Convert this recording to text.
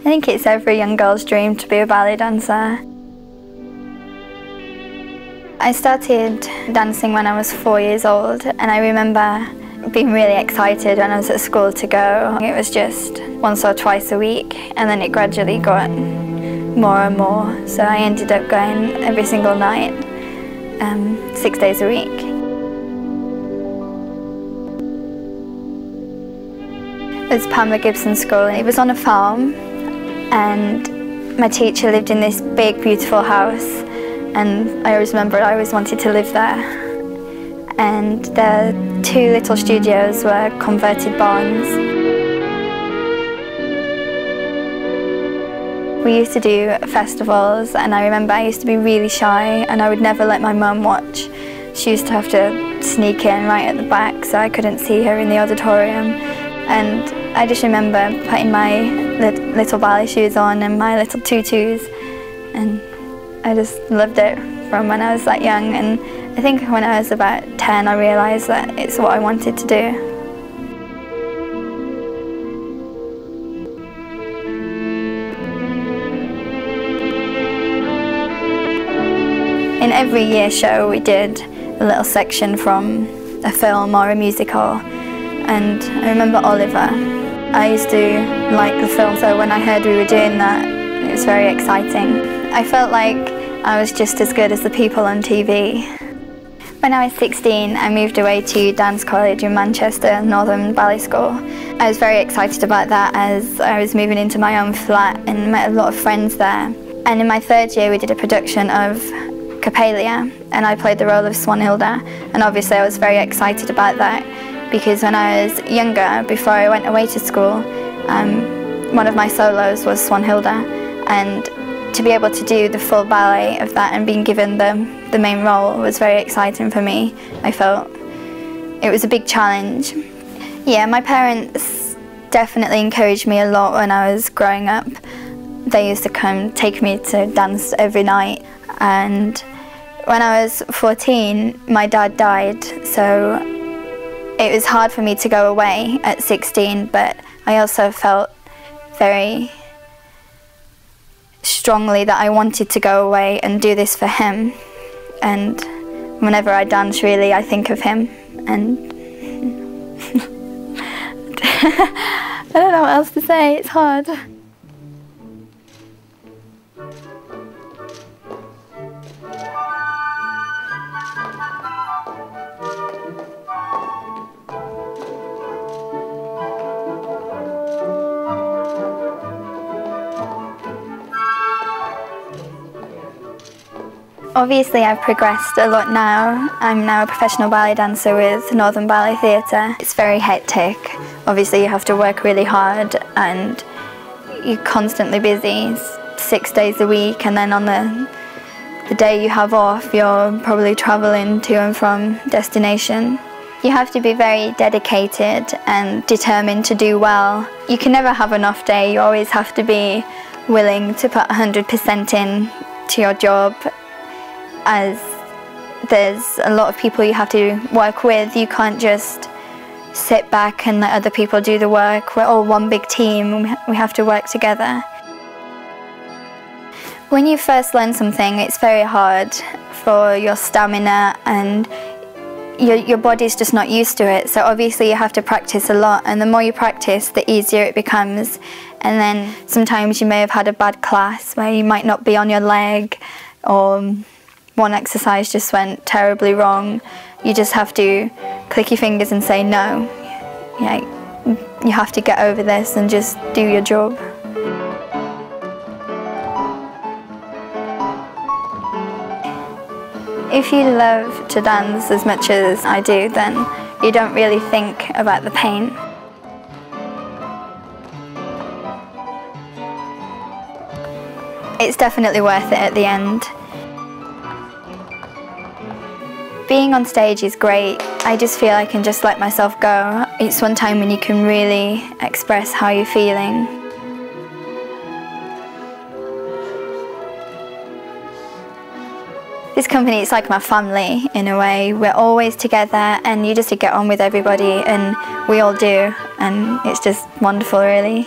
think it's every young girl's dream to be a ballet dancer. I started dancing when I was 4 years old, and I remember being really excited when I was at school to go. It was just once or twice a week, and then it gradually got more and more, so I ended up going every single night, 6 days a week. It was Pamela Gibson's school. It was on a farm, and my teacher lived in this big, beautiful house, and I always remember I always wanted to live there. And the two little studios were converted barns. We used to do festivals, and I remember I used to be really shy, and I would never let my mum watch. She used to have to sneak in right at the back so I couldn't see her in the auditorium. And I just remember putting my little ballet shoes on and my little tutus, and I just loved it from when I was that young. And I think when I was about 10 I realised that it's what I wanted to do. In every year show we did a little section from a film or a musical, and I remember Oliver. I used to like the film, so when I heard we were doing that, it was very exciting. I felt like I was just as good as the people on TV. When I was 16, I moved away to dance college in Manchester, Northern Ballet School. I was very excited about that as I was moving into my own flat and met a lot of friends there. And in my third year we did a production of Coppelia, and I played the role of Swanhilda, and obviously I was very excited about that because when I was younger, before I went away to school, one of my solos was Swanhilda, and to be able to do the full ballet of that and being given the main role was very exciting for me. I felt it was a big challenge. Yeah, my parents definitely encouraged me a lot when I was growing up. They used to come take me to dance every night, and when I was 14 my dad died, so it was hard for me to go away at 16, but I also felt very strongly that I wanted to go away and do this for him. And whenever I dance, really, I think of him, and I don't know what else to say, it's hard. Obviously I've progressed a lot now. I'm now a professional ballet dancer with Northern Ballet Theatre. It's very hectic. Obviously you have to work really hard and you're constantly busy 6 days a week, and then on the day you have off you're probably travelling to and from destination. You have to be very dedicated and determined to do well. You can never have an off day. You always have to be willing to put 100% in to your job, as there's a lot of people you have to work with. You can't just sit back and let other people do the work. We're all one big team. We have to work together. When you first learn something, it's very hard for your stamina, and your body's just not used to it. So obviously you have to practice a lot, and the more you practice, the easier it becomes. And then sometimes you may have had a bad class where you might not be on your leg, or one exercise just went terribly wrong. You just have to click your fingers and say no. Yeah, you have to get over this and just do your job. If you love to dance as much as I do, then you don't really think about the pain. It's definitely worth it at the end. Being on stage is great. I just feel I can just let myself go. It's one time when you can really express how you're feeling. This company, it's like my family in a way. We're always together and you just get on with everybody, and we all do, and it's just wonderful really.